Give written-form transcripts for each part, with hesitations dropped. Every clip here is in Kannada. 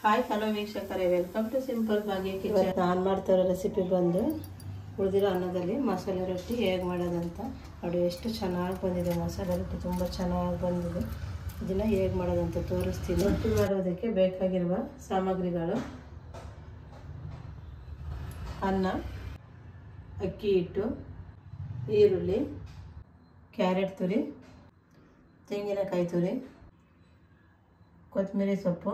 ಹಾಯ್ ಹಲೋ ವೀಕ್ಷಕರೇ, welcome to simple Bhagya kitchen. ನಾನು ಮಾಡ್ತಿರೋ ರೆಸಿಪಿ ಬಂದು ಉಳಿದಿರೋ ಅನ್ನದಲ್ಲಿ ಮಸಾಲೆ ರೊಟ್ಟಿ ಹೇಗೆ ಮಾಡೋದಂತ. ನೋಡಿ ಎಷ್ಟು ಚೆನ್ನಾಗಿ ಬಂದಿದೆ ಮಸಾಲೆ ರೊಟ್ಟಿ, ತುಂಬ ಚೆನ್ನಾಗಿ ಬಂದಿದೆ. ಇದನ್ನು ಹೇಗೆ ಮಾಡೋದಂತ ತೋರಿಸ್ತೀನಿ. ರೊಟ್ಟಿ ಮಾಡೋದಕ್ಕೆ ಬೇಕಾಗಿರುವ ಸಾಮಗ್ರಿಗಳು: ಅನ್ನ, ಅಕ್ಕಿ ಹಿಟ್ಟು, ಈರುಳ್ಳಿ, ಕ್ಯಾರೆಟ್ ತುರಿ, ತೆಂಗಿನಕಾಯಿ ತುರಿ, ಕೊತ್ತಂಬರಿ ಸೊಪ್ಪು,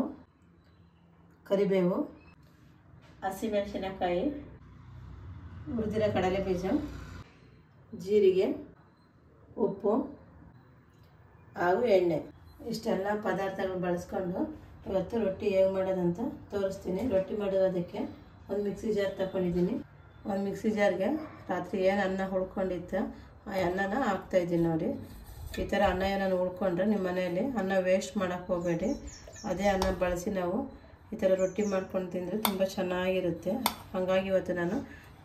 ಕರಿಬೇವು, ಹಸಿಮೆಣಸಿನಕಾಯಿ, ಹುರಿದಿರೋ ಕಡಲೆ ಬೀಜ, ಜೀರಿಗೆ, ಉಪ್ಪು ಹಾಗೂ ಎಣ್ಣೆ. ಇಷ್ಟೆಲ್ಲ ಪದಾರ್ಥಗಳು ಬಳಸ್ಕೊಂಡು ಇವತ್ತು ರೊಟ್ಟಿ ಹೇಗೆ ಮಾಡೋದಂತ ತೋರಿಸ್ತೀನಿ. ರೊಟ್ಟಿ ಮಾಡೋದಕ್ಕೆ ಒಂದು ಮಿಕ್ಸಿ ಜಾರ್ ತಗೊಂಡಿದ್ದೀನಿ. ಒಂದು ಮಿಕ್ಸಿ ಜಾರ್ಗೆ ರಾತ್ರಿ ಏನು ಅನ್ನ ಉಳ್ಕೊಂಡಿತ್ತು ಆ ಅನ್ನನ ಹಾಕ್ತಾಯಿದ್ದೀನಿ. ನೋಡಿ, ಈ ಥರ ಅನ್ನ ಏನಾದ್ರು ಉಳ್ಕೊಂಡ್ರೆ ನಿಮ್ಮ ಮನೆಯಲ್ಲಿ ಅನ್ನ ವೇಸ್ಟ್ ಮಾಡೋಕ್ಕೆ ಹೋಗಬೇಡಿ. ಅದೇ ಅನ್ನ ಬಳಸಿ ನಾವು ಈ ಥರ ರೊಟ್ಟಿ ಮಾಡ್ಕೊಂಡು ತಿಂದರೆ ತುಂಬ ಚೆನ್ನಾಗಿರುತ್ತೆ. ಹಾಗಾಗಿ ಇವತ್ತು ನಾನು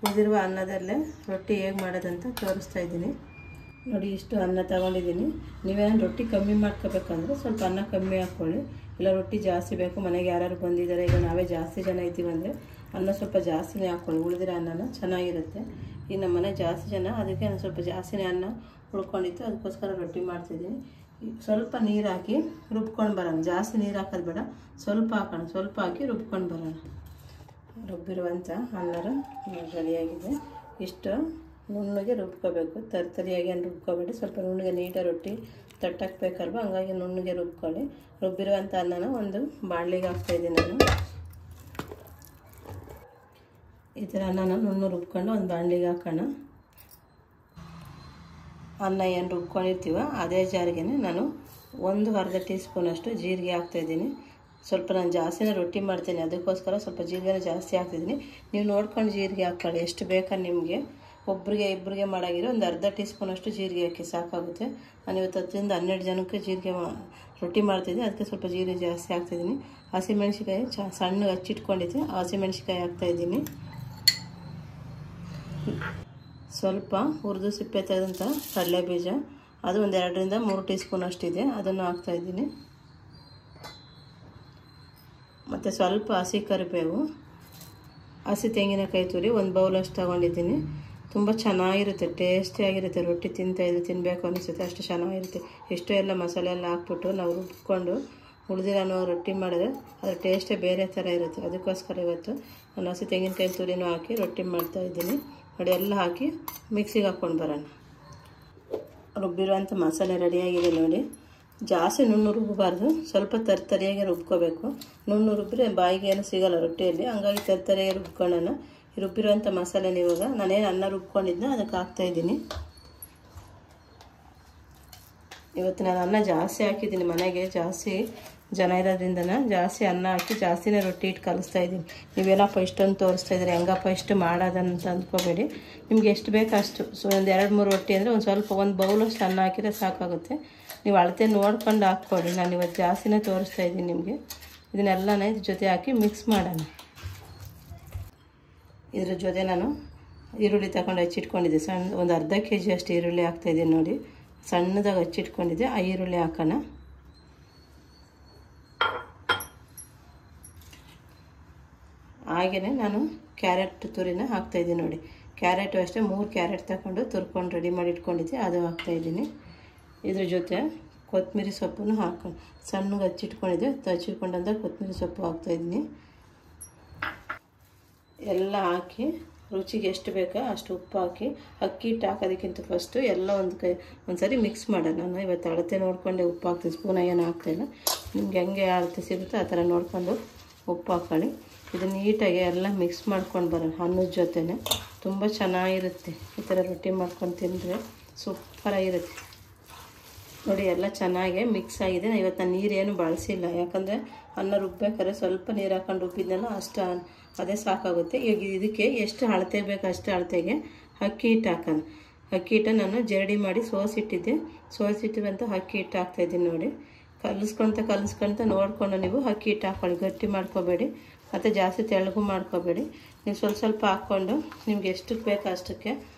ಉಳಿದಿರುವ ಅನ್ನದಲ್ಲೇ ರೊಟ್ಟಿ ಹೇಗೆ ಮಾಡೋದಂತ ತೋರಿಸ್ತಾ ಇದ್ದೀನಿ. ನೋಡಿ, ಇಷ್ಟು ಅನ್ನ ತಗೊಂಡಿದ್ದೀನಿ. ನೀವೇನು ರೊಟ್ಟಿ ಕಮ್ಮಿ ಮಾಡ್ಕೋಬೇಕಂದ್ರೆ ಸ್ವಲ್ಪ ಅನ್ನ ಕಮ್ಮಿ ಹಾಕ್ಕೊಳ್ಳಿ. ಇಲ್ಲ ರೊಟ್ಟಿ ಜಾಸ್ತಿ ಬೇಕು, ಮನೆಗೆ ಯಾರು ಬಂದಿದ್ದಾರೆ, ಈಗ ನಾವೇ ಜಾಸ್ತಿ ಜನ ಇದ್ದೀವಿ ಅಂದರೆ ಅನ್ನ ಸ್ವಲ್ಪ ಜಾಸ್ತಿನೇ ಹಾಕ್ಕೊಳ್ಳಿ. ಉಳಿದಿರೋ ಅನ್ನನ ಚೆನ್ನಾಗಿರುತ್ತೆ. ಈಗ ನಮ್ಮ ಮನೆ ಜಾಸ್ತಿ ಜನ, ಅದಕ್ಕೆ ನಾನು ಸ್ವಲ್ಪ ಜಾಸ್ತಿನೇ ಅನ್ನ ಉಳ್ಕೊಂಡಿತ್ತು, ಅದಕ್ಕೋಸ್ಕರ ರೊಟ್ಟಿ ಮಾಡ್ತಿದ್ದೀನಿ. ಸ್ವಲ್ಪ ನೀರು ಹಾಕಿ ರುಬ್ಕೊಂಡು ಬರೋಣ. ಜಾಸ್ತಿ ನೀರು ಹಾಕೋದು ಬೇಡ, ಸ್ವಲ್ಪ ಹಾಕೋಣ. ಸ್ವಲ್ಪ ಹಾಕಿ ರುಬ್ಕೊಂಡು ಬರೋಣ. ರುಬ್ಬಿರುವಂಥ ಅನ್ನರ ರೆಡಿಯಾಗಿದೆ. ಇಷ್ಟು ನುಣ್ಣಗೆ ರುಬ್ಕೋಬೇಕು, ತರಿಯಾಗಿ ಏನು ರುಬ್ಕೋಬೇಡಿ. ಸ್ವಲ್ಪ ನುಣ್ಣಗೆ ನೀಟಾಗಿ ರೊಟ್ಟಿ ತಟ್ಟಾಕಬೇಕಲ್ವ, ಹಂಗಾಗಿ ನುಣ್ಣಗೆ ರುಬ್ಕೊಳ್ಳಿ. ರುಬ್ಬಿರುವಂಥ ಅನ್ನನ ಒಂದು ಬಾಣಲಿಗೆ ಹಾಕ್ತಾಯಿದ್ದೀನಿ ನಾನು. ಈ ಥರ ಅನ್ನನ ನುಣ್ಣು ರುಬ್ಕೊಂಡು ಒಂದು ಬಾಣಲಿಗೆ ಹಾಕೋಣ. ಅನ್ನ ಏನು ರುಬ್ಕೊಂಡಿರ್ತೀವ ಅದೇ ಜಾರಿಗೆ ನಾನು ಒಂದು ಅರ್ಧ ಟೀ ಸ್ಪೂನಷ್ಟು ಜೀರಿಗೆ ಹಾಕ್ತಾಯಿದ್ದೀನಿ. ಸ್ವಲ್ಪ ನಾನು ಜಾಸ್ತಿನೇ ರೊಟ್ಟಿ ಮಾಡ್ತೀನಿ, ಅದಕ್ಕೋಸ್ಕರ ಸ್ವಲ್ಪ ಜೀರಿಗೆನ ಜಾಸ್ತಿ ಹಾಕ್ತಿದ್ದೀನಿ. ನೀವು ನೋಡ್ಕೊಂಡು ಜೀರಿಗೆ ಹಾಕ್ಕೊಳ್ಳಿ, ಎಷ್ಟು ಬೇಕಾ ನಿಮಗೆ. ಒಬ್ಬರಿಗೆ ಇಬ್ಬರಿಗೆ ಮಾಡಾಗಿರೋ ಒಂದು ಅರ್ಧ ಟೀ ಸ್ಪೂನಷ್ಟು ಜೀರಿಗೆ ಹಾಕಿ ಸಾಕಾಗುತ್ತೆ. ನಾನು ಇವತ್ತು 10ರಿಂದ 12 ಜನಕ್ಕೆ ಜೀರಿಗೆ ರೊಟ್ಟಿ ಮಾಡ್ತಿದ್ದೆ, ಅದಕ್ಕೆ ಸ್ವಲ್ಪ ಜೀರಿಗೆ ಜಾಸ್ತಿ ಹಾಕ್ತಿದ್ದೀನಿ. ಹಸಿಮೆಣ್ಸಿಕಾಯಿ ಸಣ್ಣಗೆ ಹಚ್ಚಿಟ್ಕೊಂಡಿದ್ದೆ, ಹಸಿಮೆಣ್ಸಿಕಾಯಿ ಹಾಕ್ತಾಯಿದ್ದೀನಿ. ಸ್ವಲ್ಪ ಹುರಿದು ಸಿಪ್ಪೆ ತೆಗೆದಂಥ ಕಡಲೆ ಬೀಜ, ಅದು ಒಂದು 2ರಿಂದ 3 ಟೀ ಸ್ಪೂನ್ ಅಷ್ಟಿದೆ, ಅದನ್ನು ಹಾಕ್ತಾಯಿದ್ದೀನಿ. ಮತ್ತು ಸ್ವಲ್ಪ ಹಸಿ ಕರಿಬೇವು, ಹಸಿ ತೆಂಗಿನಕಾಯಿ ತುರಿ ಒಂದು ಬೌಲಷ್ಟು ತೊಗೊಂಡಿದ್ದೀನಿ. ತುಂಬ ಚೆನ್ನಾಗಿರುತ್ತೆ, ಟೇಸ್ಟಿಯಾಗಿರುತ್ತೆ. ರೊಟ್ಟಿ ತಿನ್ನಬೇಕು ಅನಿಸುತ್ತೆ, ಅಷ್ಟು ಚೆನ್ನಾಗಿರುತ್ತೆ. ಎಷ್ಟೋ ಎಲ್ಲ ಮಸಾಲೆ ಎಲ್ಲ ಹಾಕ್ಬಿಟ್ಟು ನಾವು ರುಬ್ಕೊಂಡು ಉಳಿದಿರೋ ರೊಟ್ಟಿ ಮಾಡಿದ್ರೆ ಅದರ ಟೇಸ್ಟೇ ಬೇರೆ ಥರ ಇರುತ್ತೆ. ಅದಕ್ಕೋಸ್ಕರ ಇವತ್ತು ನಾನು ಹಸಿ ತೆಂಗಿನಕಾಯಿ ತುರಿನೂ ಹಾಕಿ ರೊಟ್ಟಿ ಮಾಡ್ತಾಯಿದ್ದೀನಿ. ನೋಡಿ, ಎಲ್ಲ ಹಾಕಿ ಮಿಕ್ಸಿಗೆ ಹಾಕ್ಕೊಂಡು ಬರೋಣ. ರುಬ್ಬಿರುವಂಥ ಮಸಾಲೆ ರೆಡಿಯಾಗಿದೆ. ನೋಡಿ, ಜಾಸ್ತಿ ನುಣ್ಣು ರುಬ್ಬಬಾರ್ದು, ಸ್ವಲ್ಪ ತರಿಯಾಗಿ ರುಬ್ಕೋಬೇಕು. ನುಣ್ಣು ರುಬ್ಬಿದ್ರೆ ಬಾಯಿಗೆ ಏನು ಸಿಗೋಲ್ಲ ರೊಟ್ಟಿಯಲ್ಲಿ, ಹಂಗಾಗಿ ತರಿಯಾಗಿ ರುಬ್ಕೊಳ್ಳೋಣ. ರುಬ್ಬಿರುವಂಥ ಮಸಾಲೆನ ಇವಾಗ ನಾನೇನು ಅನ್ನ ರುಬ್ಕೊಂಡಿದ್ದೆ ಅದಕ್ಕೆ ಹಾಕ್ತಾಯಿದ್ದೀನಿ. ಇವತ್ತು ನಾನು ಅನ್ನ ಜಾಸ್ತಿ ಹಾಕಿದ್ದೀನಿ, ಮನೆಗೆ ಜಾಸ್ತಿ ಜನ ಇರೋದ್ರಿಂದ ಜಾಸ್ತಿ ಅನ್ನ ಹಾಕಿ ಜಾಸ್ತಿನೇ ರೊಟ್ಟಿ ಇಟ್ಟು ಕಲಿಸ್ತಾಯಿದ್ದೀನಿ. ನೀವೇನಪ್ಪ ಇಷ್ಟೊಂದು ತೋರಿಸ್ತಾಯಿದ್ದೀರಿ, ಹೆಂಗಪ್ಪ ಇಷ್ಟು ಮಾಡೋದಂತ ಅಂದ್ಕೋಬೇಡಿ. ನಿಮ್ಗೆ ಎಷ್ಟು ಬೇಕು ಅಷ್ಟು. ಒಂದು 2-3 ರೊಟ್ಟಿ ಅಂದರೆ ಒಂದು ಸ್ವಲ್ಪ ಒಂದು ಬೌಲಷ್ಟು ಅನ್ನ ಹಾಕಿದ್ರೆ ಸಾಕಾಗುತ್ತೆ. ನೀವು ಅಳತೆ ನೋಡ್ಕೊಂಡು ಹಾಕ್ಕೊಳ್ಳಿ. ನಾನು ಇವತ್ತು ಜಾಸ್ತಿನೇ ತೋರಿಸ್ತಾಯಿದ್ದೀನಿ ನಿಮಗೆ. ಇದನ್ನೆಲ್ಲನೇ ಇದ್ರ ಜೊತೆ ಹಾಕಿ ಮಿಕ್ಸ್ ಮಾಡೋಣ. ಇದ್ರ ಜೊತೆ ನಾನು ಈರುಳ್ಳಿ ತಗೊಂಡು ಹಚ್ಚಿಟ್ಕೊಂಡಿದ್ದೆ, ಸಣ್ಣ ಒಂದು ಅರ್ಧ kg ಅಷ್ಟು ಈರುಳ್ಳಿ ಹಾಕ್ತಾಯಿದ್ದೀನಿ. ನೋಡಿ, ಸಣ್ಣದಾಗಿ ಹಚ್ಚಿಟ್ಕೊಂಡಿದ್ದೆ, ಆ ಈರುಳ್ಳಿ ಹಾಕೋಣ. ಹಾಗೆಯೇ ನಾನು ಕ್ಯಾರೆಟ್ ತುರಿನ ಹಾಕ್ತಾಯಿದ್ದೀನಿ. ನೋಡಿ, ಕ್ಯಾರೆಟು ಅಷ್ಟೇ 3 ಕ್ಯಾರೆಟ್ ತಗೊಂಡು ತುರ್ಕೊಂಡು ರೆಡಿ ಮಾಡಿ ಇಟ್ಕೊಂಡಿದ್ದೆ, ಅದು ಹಾಕ್ತಾಯಿದ್ದೀನಿ. ಇದ್ರ ಜೊತೆ ಕೊತ್ತಂಬರಿ ಸೊಪ್ಪನ್ನು ಹಾಕೊಂಡು ಸಣ್ಣಗೆ ಹಚ್ಚಿಟ್ಕೊಂಡಿದ್ದೆ, ಹಚ್ಚಿಟ್ಕೊಂಡಂಥ ಕೊತ್ತಂಬರಿ ಸೊಪ್ಪು ಹಾಕ್ತಾಯಿದ್ದೀನಿ. ಎಲ್ಲ ಹಾಕಿ ರುಚಿಗೆ ಎಷ್ಟು ಬೇಕೋ ಅಷ್ಟು ಉಪ್ಪು ಹಾಕಿ, ಅಕ್ಕಿ ಹಿಟ್ಟು ಹಾಕೋದಕ್ಕಿಂತ ಫಸ್ಟು ಎಲ್ಲ ಒಂದು ಸರಿ ಮಿಕ್ಸ್ ಮಾಡೋಣ. ನಾನು ಇವತ್ತು ಅಳತೆ ನೋಡಿಕೊಂಡೆ ಉಪ್ಪು ಹಾಕ್ತೀನಿ, ಸ್ಪೂನ ಏನು ಹಾಕ್ತಾಯಿಲ್ಲ. ನಿಮ್ಗೆ ಹೆಂಗೆ ಅಳತೆ ಸಿಗುತ್ತೋ ಆ ಥರ ನೋಡ್ಕೊಂಡು ಉಪ್ಪು ಹಾಕ್ಕೊಳ್ಳಿ. ಇದು ನೀಟಾಗಿ ಎಲ್ಲ ಮಿಕ್ಸ್ ಮಾಡ್ಕೊಂಡು ಬರೋಣ ಅನ್ನದ ಜೊತೆನೇ. ತುಂಬ ಚೆನ್ನಾಗಿರುತ್ತೆ ಈ ಥರ ರೊಟ್ಟಿ ಮಾಡ್ಕೊಂಡು ತಿಂದರೆ, ಸೂಪರಾಗಿರುತ್ತೆ. ನೋಡಿ, ಎಲ್ಲ ಚೆನ್ನಾಗಿ ಮಿಕ್ಸ್ ಆಗಿದೆ. ಇವತ್ತು ನಾನು ನೀರೇನು ಬಳಸಿಲ್ಲ, ಯಾಕಂದರೆ ಅನ್ನ ರುಬ್ಬೇಕಾದ್ರೆ ಸ್ವಲ್ಪ ನೀರು ಹಾಕೊಂಡು ರುಬ್ಬಿದ್ನಲ್ಲ, ಅಷ್ಟು ಅದೇ ಸಾಕಾಗುತ್ತೆ. ಈಗ ಇದಕ್ಕೆ ಎಷ್ಟು ಅಳತೆ ಬೇಕು ಅಷ್ಟು ಅಳತೆಗೆ ಅಕ್ಕಿ ಹಿಟ್ಟು ಹಾಕೋಣ. ಅಕ್ಕಿ ಹಿಟ್ಟು ನಾನು ಜರಡಿ ಮಾಡಿ ಸೋಸಿಟ್ಟಿರುವಂಥ ಅಕ್ಕಿ ಹಿಟ್ಟು ಹಾಕ್ತಾಯಿದ್ದೀನಿ. ನೋಡಿ, ಕಲಿಸ್ಕೊಳ್ತಾ ನೋಡಿಕೊಂಡು ನೀವು ಅಕ್ಕಿ ಹಿಟ್ಟು ಹಾಕ್ಕೊಳ್ಳಿ. ಗಟ್ಟಿ ಮಾಡ್ಕೋಬೇಡಿ ಮತ್ತು ಜಾಸ್ತಿ ತೆಳ್ಳಗೂ ಮಾಡ್ಕೋಬೇಡಿ. ನೀವು ಸ್ವಲ್ಪ ಹಾಕ್ಕೊಂಡು ನಿಮ್ಗೆ ಎಷ್ಟಕ್ಕೆ ಬೇಕು ಅಷ್ಟಕ್ಕೆ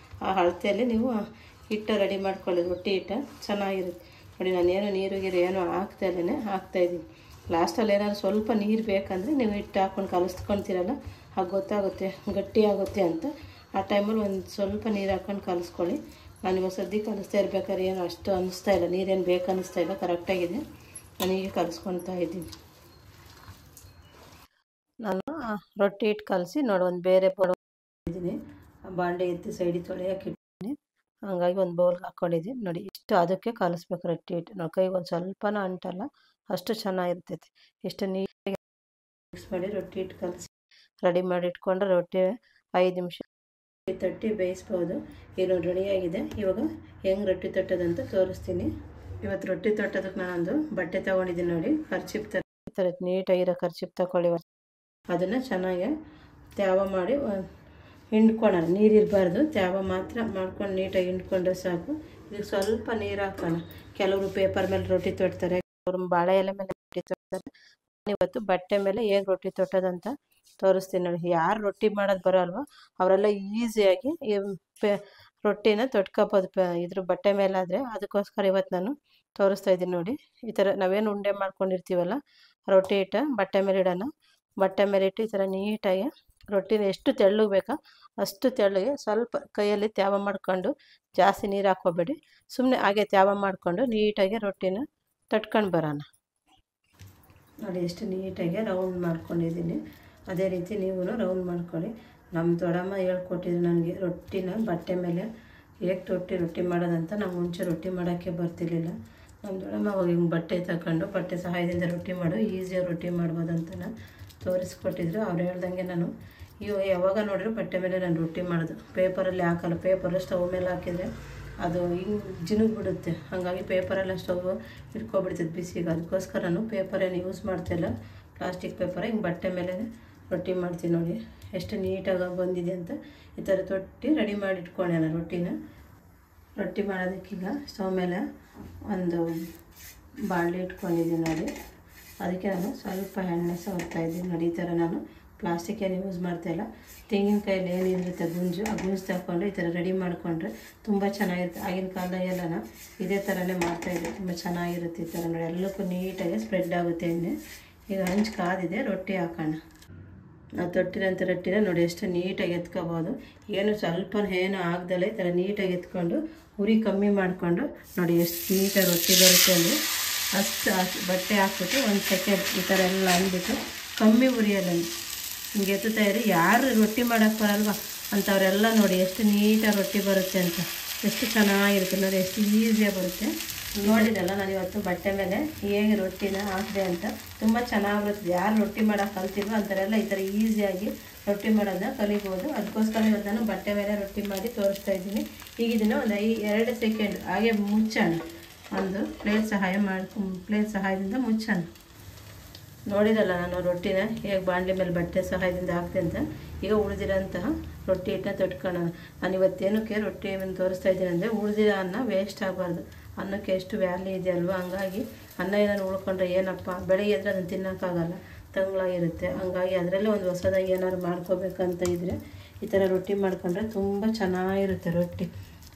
ಆ ಅಳತೆಯಲ್ಲಿ ನೀವು ಹಿಟ್ಟು ರೆಡಿ ಮಾಡ್ಕೊಳ್ಳಿ. ರೊಟ್ಟಿ ಹಿಟ್ಟು ಚೆನ್ನಾಗಿರುತ್ತೆ. ನೋಡಿ, ನಾನೇನು ನೀರು ಏನೋ ಹಾಕ್ತಾಯಿದ್ದೀನಿ. ಲಾಸ್ಟಲ್ಲಿ ಏನಾದ್ರು ಸ್ವಲ್ಪ ನೀರು ಬೇಕಂದರೆ ನೀವು ಹಿಟ್ಟು ಹಾಕ್ಕೊಂಡು ಕಲಿಸ್ಕೊಳ್ತೀರಲ್ಲ ಆಗ ಗೊತ್ತಾಗುತ್ತೆ ಗಟ್ಟಿ ಆಗುತ್ತೆ ಅಂತ. ಆ ಟೈಮಲ್ಲಿ ಒಂದು ಸ್ವಲ್ಪ ನೀರು ಹಾಕ್ಕೊಂಡು ಕಲಿಸ್ಕೊಳ್ಳಿ. ನಾನಿವಾಗ ಸದ್ಯಕ್ಕೆ ಕಲಿಸ್ತಾ ಇರ್ಬೇಕಾದ್ರೆ ಏನು ಅಷ್ಟು ಅನ್ನಿಸ್ತಾ ಇಲ್ಲ, ನೀರೇನು ಬೇಕು ಅನ್ನಿಸ್ತಾ ಇಲ್ಲ, ಕರೆಕ್ಟಾಗಿದೆ. ನಾನೀಗ ಕಲಿಸ್ಕೊಳ್ತಾ ಇದ್ದೀನಿ. ನಾನು ರೊಟ್ಟಿ ಹಿಟ್ಟು ಕಲಸಿ ನೋಡಿ ಒಂದು ಬೇರೆ ಇದ್ದೀನಿ, ಬಾಂಡೆ ಎತ್ತಿ ಸೈಡಿಗೆ ತೊಳೆಯೋಕೆ ಇಟ್ಟಿದ್ದೀನಿ. ಹಾಗಾಗಿ ಒಂದು ಬೌಲ್ಗೆ ಹಾಕ್ಕೊಂಡಿದ್ದೀನಿ ನೋಡಿ. ಇಷ್ಟು ಅದಕ್ಕೆ ಕಲಿಸ್ಬೇಕು ರೊಟ್ಟಿ ಹಿಟ್ಟು. ನಾವು ಕೈಗೆ ಒಂದು ಸ್ವಲ್ಪನೂ ಅಂಟಲ್ಲ, ಅಷ್ಟು ಚೆನ್ನಾಗಿರ್ತೈತಿ. ಇಷ್ಟು ನೀಟಾಗಿ ಮಿಕ್ಸ್ ಮಾಡಿ ರೊಟ್ಟಿ ಹಿಟ್ಟು ಕಲಸಿ ರೆಡಿ ಮಾಡಿ ಇಟ್ಕೊಂಡ್ರೆ ರೊಟ್ಟಿ 5 ನಿಮಿಷ ತಟ್ಟಿ ಬೇಯಿಸ್ಬೋದು. ಈಗ ರೆಡಿಯಾಗಿದೆ. ಇವಾಗ ಹೆಂಗೆ ರೊಟ್ಟಿ ತಟ್ಟೋದಂತ ತೋರಿಸ್ತೀನಿ. ಇವತ್ತು ರೊಟ್ಟಿ ತಟ್ಟೋದಕ್ಕೆ ನಾನೊಂದು ಬಟ್ಟೆ ತೊಗೊಂಡಿದ್ದೀನಿ ನೋಡಿ, ಕರ್ಚಿಪ್ ಥರ ನೀಟಾಗಿರೋ ಕರ್ಚಿಪ್ ತಗೊಳ್ಳಿ. ಅದನ್ನು ಚೆನ್ನಾಗಿ ತ್ಯಾವ ಮಾಡಿ ಹಿಂಡ್ಕೊಳ್ಳೋಣ, ನೀರಿರಬಾರ್ದು, ತ್ಯಾವ ಮಾತ್ರ ಮಾಡ್ಕೊಂಡು ನೀಟಾಗಿ ಹಿಂಡ್ಕೊಂಡ್ರೆ ಸಾಕು. ಇದಕ್ಕೆ ಸ್ವಲ್ಪ ನೀರು ಹಾಕೋಣ. ಕೆಲವರು ಪೇಪರ್ ಮೇಲೆ ರೊಟ್ಟಿ ತೊಟ್ತಾರೆ, ಕೆಲವರು ಬಾಳೆ ಎಲೆ ಮೇಲೆ ರೊಟ್ಟಿ ತೊಟ್ತಾರೆ. ಇವತ್ತು ಬಟ್ಟೆ ಮೇಲೆ ಹೇಗೆ ರೊಟ್ಟಿ ತೊಟ್ಟೋದಂತ ತೋರಿಸ್ತೀನಿ ನೋಡಿ. ಯಾರು ರೊಟ್ಟಿ ಮಾಡೋದು ಬರೋಲ್ವ ಅವರೆಲ್ಲ ಈಸಿಯಾಗಿ ರೊಟ್ಟಿನ ತೊಟ್ಕೋಬೋದು ಇದ್ರ ಬಟ್ಟೆ ಮೇಲಾದರೆ. ಅದಕ್ಕೋಸ್ಕರ ಇವತ್ತು ನಾನು ತೋರಿಸ್ತಾ ಇದ್ದೀನಿ ನೋಡಿ. ಈ ಥರ ನಾವೇನು ಉಂಡೆ ಮಾಡ್ಕೊಂಡಿರ್ತೀವಲ್ಲ ರೊಟ್ಟಿ ಹಿಟ್ಟು ಬಟ್ಟೆ ಮೇಲೆ ಇಡೋಣ. ಬಟ್ಟೆ ಮೇಲೆ ಇಟ್ಟು ಈ ಥರ ನೀಟಾಗಿ ರೊಟ್ಟಿನ ಎಷ್ಟು ತೆಳ್ಳಗೆ ಬೇಕೋ ಅಷ್ಟು ತೆಳ್ಳಗೆ ಸ್ವಲ್ಪ ಕೈಯಲ್ಲಿ ತ್ಯಾವ ಮಾಡ್ಕೊಂಡು, ಜಾಸ್ತಿ ನೀರು ಹಾಕ್ಕೋಬೇಡಿ, ಸುಮ್ಮನೆ ಹಾಗೆ ತ್ಯಾವ ಮಾಡಿಕೊಂಡು ನೀಟಾಗಿ ರೊಟ್ಟಿನ ತಟ್ಕೊಂಡು ಬರೋಣ ನೋಡಿ. ಎಷ್ಟು ನೀಟಾಗಿ ರೌಂಡ್ ಮಾಡ್ಕೊಂಡಿದ್ದೀನಿ. ಅದೇ ರೀತಿ ನೀವು ರೌಂಡ್ ಮಾಡ್ಕೊಳ್ಳಿ. ನಮ್ಮ ದೊಡ್ಡಮ್ಮ ಹೇಳ್ಕೊಟ್ಟಿದ್ರು ನನಗೆ ರೊಟ್ಟಿನ ಬಟ್ಟೆ ಮೇಲೆ ಹೇಗೆ ರೊಟ್ಟಿ ಮಾಡೋದಂತ. ನಾವು ಮುಂಚೆ ರೊಟ್ಟಿ ಮಾಡೋಕ್ಕೆ ಬರ್ತಿರ್ಲಿಲ್ಲ. ನಮ್ಮ ದೊಡ್ಡಮ್ಮ ಅವಾಗ ಹಿಂಗೆ ಬಟ್ಟೆ ತಗೊಂಡು ಬಟ್ಟೆ ಸಹಾಯದಿಂದ ರೊಟ್ಟಿ ಮಾಡು ಈಸಿಯಾಗಿ ರೊಟ್ಟಿ ಮಾಡ್ಬೋದಂತ ತೋರಿಸ್ಕೊಟ್ಟಿದ್ರು. ಅವ್ರು ಹೇಳ್ದಂಗೆ ನಾನು ಯಾವಾಗ ನೋಡಿದ್ರು ಬಟ್ಟೆ ಮೇಲೆ ನಾನು ರೊಟ್ಟಿ ಮಾಡೋದು. ಪೇಪರಲ್ಲಿ ಹಾಕಲ್ಲ, ಪೇಪರ್ ಸ್ಟವ್ ಮೇಲೆ ಹಾಕಿದರೆ ಅದು ಹಿಂಗೆ ಜಿನುಗ್ಬಿಡುತ್ತೆ. ಹಾಗಾಗಿ ಪೇಪರೆಲ್ಲ ಸ್ಟವ್ ಇಟ್ಕೊಬಿಡ್ತದೆ ಬಿಸಿಗೆ. ಅದಕ್ಕೋಸ್ಕರ ನಾನು ಪೇಪರೇನು ಯೂಸ್ ಮಾಡ್ತಿಲ್ಲ, ಪ್ಲಾಸ್ಟಿಕ್ ಪೇಪರ್ ಹಿಂಗೆ ಬಟ್ಟೆ ಮೇಲೆ ರೊಟ್ಟಿ ಮಾಡ್ತೀನಿ ನೋಡಿ. ಎಷ್ಟು ನೀಟಾಗಿ ಬಂದಿದೆ ಅಂತ. ಈ ಥರ ತೊಟ್ಟಿ ರೆಡಿ ಮಾಡಿ ಇಟ್ಕೊಂಡೆ ರೊಟ್ಟಿನ. ರೊಟ್ಟಿ ಮಾಡೋದಕ್ಕೀಗ ಸ್ಟವ್ ಮೇಲೆ ಒಂದು ಬಾಣಲೆ ಇಟ್ಕೊಂಡಿದ್ದೀನಿ ನೋಡಿ. ಅದಕ್ಕೆ ನಾನು ಸ್ವಲ್ಪ ಎಣ್ಣೆ ಸವರ್ತಾ ಇದ್ದೀನಿ ನೋಡಿ. ಈ ಥರ ನಾನು ಪ್ಲಾಸ್ಟಿಕ್ ಏನು ಯೂಸ್ ಮಾಡ್ತಾಯಿಲ್ಲ. ತೆಂಗಿನಕಾಯಲ್ಲಿ ಏನಿರುತ್ತೆ ಗುಂಜು, ಆ ಗುಂಜು ತಗೊಂಡು ಈ ಥರ ರೆಡಿ ಮಾಡಿಕೊಂಡ್ರೆ ತುಂಬ ಚೆನ್ನಾಗಿರುತ್ತೆ. ಆಗಿನ ಕಾಲದಾಗೆಲ್ಲ ಇದೇ ಥರನೇ ಮಾಡ್ತಾಯಿದ್ದೆ, ತುಂಬ ಚೆನ್ನಾಗಿರುತ್ತೆ. ಈ ಥರ ನೋಡಿ ಎಲ್ಲಕ್ಕೂ ನೀಟಾಗಿ ಸ್ಪ್ರೆಡ್ ಆಗುತ್ತೆ ಎಣ್ಣೆ. ಈಗ ಹಂಚು ಕಾದಿದೆ, ರೊಟ್ಟಿ ಹಾಕೋಣ. ನಾವು ತೊಟ್ಟಿರೋಂಥ ರೊಟ್ಟಿನ ನೋಡಿ ಎಷ್ಟು ನೀಟಾಗಿ ಎತ್ಕೋಬೋದು. ಏನು ಸ್ವಲ್ಪ ಏನು ಆಗ್ದಲೇ ಈ ಥರ ನೀಟಾಗಿ ಎತ್ಕೊಂಡು ಉರಿ ಕಮ್ಮಿ ಮಾಡಿಕೊಂಡು ನೋಡಿ ಎಷ್ಟು ನೀಟಾಗಿ ರೊಟ್ಟಿ ಬರುತ್ತೆ ಅಂದರೆ ಅಷ್ಟು ಬಟ್ಟೆ ಹಾಕ್ಬಿಟ್ಟು 1 ಸೆಕೆಂಡ್ ಈ ಥರ ಎಲ್ಲ ಅಂದ್ಬಿಟ್ಟು ಕಮ್ಮಿ ಉರಿಯಲ್ಲಿ ಹಿಂಗೆ ಎತ್ತುತ್ತಾ ಇರಿ. ಯಾರು ರೊಟ್ಟಿ ಮಾಡೋಕ್ಕೆ ಬರಲ್ವ ಅಂಥವರೆಲ್ಲ ನೋಡಿ ಎಷ್ಟು ನೀಟಾಗಿ ರೊಟ್ಟಿ ಬರುತ್ತೆ ಅಂತ. ಎಷ್ಟು ಚೆನ್ನಾಗಿರುತ್ತೆ ನೋಡಿ, ಎಷ್ಟು ಈಸಿಯಾಗಿ ಬರುತ್ತೆ. ನೋಡಿದಲ್ಲ ನಾನು ಇವತ್ತು ಬಟ್ಟೆ ಮೇಲೆ ಹೇಗೆ ರೊಟ್ಟಿನ ಹಾಕಿದೆ ಅಂತ. ತುಂಬ ಚೆನ್ನಾಗಿ ಬರುತ್ತೆ. ಯಾರು ರೊಟ್ಟಿ ಮಾಡೋಕ್ಕೆ ಕಲ್ತಿಲ್ವೋ ಅಂಥವರೆಲ್ಲ ಈ ಥರ ಈಸಿಯಾಗಿ ರೊಟ್ಟಿ ಮಾಡೋದನ್ನ ಕಲಿಬೋದು. ಅದಕ್ಕೋಸ್ಕರ ಇವತ್ತು ನಾನು ಬಟ್ಟೆ ಮೇಲೆ ರೊಟ್ಟಿ ಮಾಡಿ ತೋರಿಸ್ತಾ ಇದ್ದೀನಿ. ಈಗ ಇದನ್ನು ಒಂದು 2 ಸೆಕೆಂಡ್ ಹಾಗೆ ಮುಚ್ಚೋಣ. ಒಂದು ಪ್ಲೇಟ್ ಸಹಾಯದಿಂದ ಮುಚ್ಚೋಣ. ನೋಡಿರಲ್ಲ ನಾನು ರೊಟ್ಟಿನ ಹೇಗೆ ಬಾಣಲೆ ಮೇಲೆ ಬಟ್ಟೆ ಸಹಾಯದಿಂದ ಹಾಕ್ತೆ ಅಂತ. ಈಗ ಉಳಿದಿರೋಂತಹ ರೊಟ್ಟಿ ಹಿಟ್ಟನ್ನ ತೊಟ್ಕೊಳ್ಳೋಣ. ನಾನು ಇವತ್ತೇನಕ್ಕೆ ರೊಟ್ಟಿ ತೋರಿಸ್ತಾ ಇದ್ದೀನಿ ಅಂದರೆ ಉಳಿದಿರೋ ಅನ್ನ ವೇಸ್ಟ್ ಆಗಬಾರ್ದು. ಅನ್ನಕ್ಕೆ ಎಷ್ಟು ವ್ಯಾಲ್ಯೂ ಇದೆ ಅಲ್ವಾ. ಹಂಗಾಗಿ ಅನ್ನ ಏನಾದ್ರು ಉಳ್ಕೊಂಡ್ರೆ ಏನಪ್ಪ ಬೆಳಗ್ಗೆ ಎದ್ರೆ ಅದನ್ನು ತಿನ್ನೋಕ್ಕಾಗಲ್ಲ, ತಂಗ್ಳಾಗಿರುತ್ತೆ. ಹಂಗಾಗಿ ಅದರಲ್ಲೇ ಒಂದು ಹೊಸದಾಗಿ ಏನಾದ್ರು ಮಾಡ್ಕೋಬೇಕಂತ ಇದ್ದರೆ ಈ ಥರ ರೊಟ್ಟಿ ಮಾಡ್ಕೊಂಡ್ರೆ ತುಂಬ ಚೆನ್ನಾಗಿರುತ್ತೆ. ರೊಟ್ಟಿ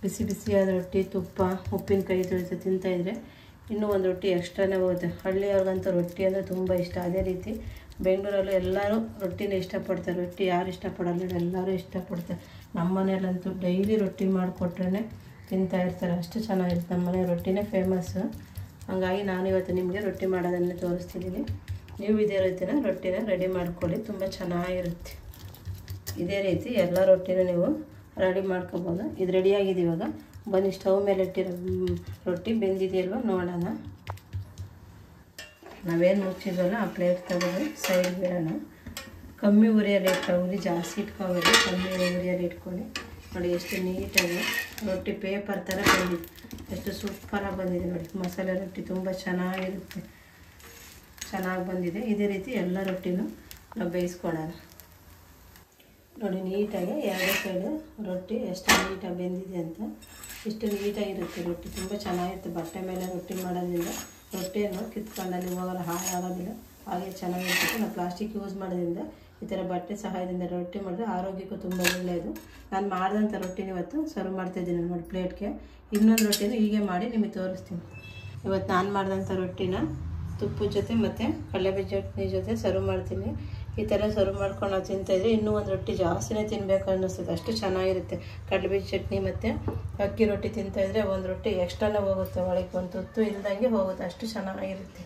ಬಿಸಿ ಬಿಸಿಯಾದ ರೊಟ್ಟಿ, ತುಪ್ಪ, ಉಪ್ಪಿನಕಾಯಿ ತೊಳಿತು ತಿಂತಾಯಿದ್ರೆ ಇನ್ನೂ ಒಂದು ರೊಟ್ಟಿ ಎಕ್ಸ್ಟ್ರಾನೇ ಹೋಗುತ್ತೆ. ಹಳ್ಳಿಯವ್ರಿಗಂತೂ ರೊಟ್ಟಿ ಅಂದರೆ ತುಂಬ ಇಷ್ಟ. ಅದೇ ರೀತಿ ಬೆಂಗಳೂರಲ್ಲೂ ಎಲ್ಲರೂ ರೊಟ್ಟಿನ ಇಷ್ಟಪಡ್ತಾರೆ. ರೊಟ್ಟಿ ಯಾರು ಇಷ್ಟಪಡಲ್ಲ, ಎಲ್ಲರೂ ಇಷ್ಟಪಡ್ತಾರೆ. ನಮ್ಮ ಮನೆಯಲ್ಲಂತೂ ಡೈಲಿ ರೊಟ್ಟಿ ಮಾಡಿಕೊಟ್ರೆ ತಿಂತಾಯಿರ್ತಾರೆ, ಅಷ್ಟು ಚೆನ್ನಾಗಿರುತ್ತೆ. ನಮ್ಮ ಮನೆ ರೊಟ್ಟಿನೇ ಫೇಮಸ್ಸು. ಹಾಗಾಗಿ ನಾನು ಇವತ್ತು ನಿಮಗೆ ರೊಟ್ಟಿ ಮಾಡೋದನ್ನೇ ತೋರಿಸ್ತಿದ್ದೀನಿ. ನೀವು ಇದೇ ರೀತಿನ ರೊಟ್ಟಿನ ರೆಡಿ ಮಾಡ್ಕೊಳ್ಳಿ, ತುಂಬ ಚೆನ್ನಾಗಿರುತ್ತೆ. ಇದೇ ರೀತಿ ಎಲ್ಲ ರೊಟ್ಟಿನೂ ನೀವು ರೆಡಿ ಮಾಡ್ಕೊಬೋದು. ಇದು ರೆಡಿಯಾಗಿದೆ. ಇವಾಗ ಬನ್ನಿ ಸ್ಟವ್ ಮೇಲೆ ಇಟ್ಟಿರೋ ರೊಟ್ಟಿ ಬೆಂದಿದೆಯಲ್ವ ನೋಡೋಣ. ನಾವೇನು ಮುಚ್ಚಿದ್ವಲ್ಲ ಆ ಪ್ಲೇಟ್ ತೆಗೆದು ಸೈಡ್ ಬಿಡೋಣ. ಕಮ್ಮಿ ಉರಿಯಲ್ಲಿ ಉರಿ ಜಾಸ್ತಿ ಇಟ್ಕೊಬೇಡಿ, ಕಮ್ಮಿ ಉರಿಯಲ್ಲಿ ಇಟ್ಕೊಳ್ಳಿ. ನೋಡಿ ಎಷ್ಟು ನೀಟಾಗಿ ರೊಟ್ಟಿ ಪೇಪರ್ ಥರ ಬಂದಿದೆ, ಎಷ್ಟು ಸೂಪರಾಗಿ ಬಂದಿದೆ ನೋಡಿ. ಮಸಾಲೆ ರೊಟ್ಟಿ ತುಂಬ ಚೆನ್ನಾಗಿರುತ್ತೆ, ಚೆನ್ನಾಗಿ ಬಂದಿದೆ. ಇದೇ ರೀತಿ ಎಲ್ಲ ರೊಟ್ಟಿನೂ ನಾವು ಬೇಯಿಸ್ಕೊಳ್ಳೋಣ. ನೋಡಿ ನೀಟಾಗಿ 2 ಸೈಡು ರೊಟ್ಟಿ ಎಷ್ಟು ನೀಟಾಗಿ ಬೆಂದಿದೆ ಅಂತ. ಇಷ್ಟು ನೀಟಾಗಿರುತ್ತೆ ರೊಟ್ಟಿ, ತುಂಬ ಚೆನ್ನಾಗಿರುತ್ತೆ. ಬಟ್ಟೆ ಮೇಲೆ ರೊಟ್ಟಿ ಮಾಡೋದ್ರಿಂದ ರೊಟ್ಟಿಯನ್ನು ಕಿತ್ಕೊಂಡಲ್ಲಿ ಹೋಗಲ್ಲ, ಹಾಳಾಗೋದಿಲ್ಲ, ಹಾಗೆ ಚೆನ್ನಾಗಿರುತ್ತೆ. ನಾವು ಪ್ಲಾಸ್ಟಿಕ್ ಯೂಸ್ ಮಾಡೋದ್ರಿಂದ ಈ ಥರ ಬಟ್ಟೆ ಸಹಾಯದಿಂದ ರೊಟ್ಟಿ ಮಾಡಿದ್ರೆ ಆರೋಗ್ಯಕ್ಕೂ ತುಂಬ ಒಳ್ಳೆಯದು. ನಾನು ಮಾಡಿದಂಥ ರೊಟ್ಟಿನ ಇವತ್ತು ಸರ್ವ್ ಮಾಡ್ತಾಯಿದ್ದೀನಿ ನೋಡಿ ಪ್ಲೇಟ್ಗೆ. ಇನ್ನೊಂದು ರೊಟ್ಟಿನೂ ಹೀಗೆ ಮಾಡಿ ನಿಮಗೆ ತೋರಿಸ್ತೀನಿ. ಇವತ್ತು ನಾನು ಮಾಡಿದಂಥ ರೊಟ್ಟಿನ ತುಪ್ಪದ ಜೊತೆ ಮತ್ತು ಕಡಲೆಬೀಜ ಚಟ್ನಿ ಜೊತೆ ಸರ್ವ್ ಮಾಡ್ತೀನಿ. ಈ ಥರ ಸರ್ವ್ ಮಾಡ್ಕೊಂಡು ನಾವು ತಿಂತಾಯಿದ್ರೆ ಇನ್ನೂ ಒಂದು ರೊಟ್ಟಿ ಜಾಸ್ತಿನೇ ತಿನ್ನಬೇಕು ಅನ್ನಿಸ್ತದೆ, ಅಷ್ಟು ಚೆನ್ನಾಗಿರುತ್ತೆ. ಕಡಲೆಬೀಜ ಚಟ್ನಿ ಮತ್ತು ಅಕ್ಕಿ ರೊಟ್ಟಿ ತಿಂತಾಯಿದ್ರೆ ಒಂದು ರೊಟ್ಟಿ ಎಕ್ಸ್ಟ್ರಾನೇ ಹೋಗುತ್ತೆ, ಒಳಗೆ ಒಂದು ತುತ್ತು ಇಲ್ದಂಗೆ ಹೋಗುತ್ತೆ, ಅಷ್ಟು ಚೆನ್ನಾಗಿರುತ್ತೆ.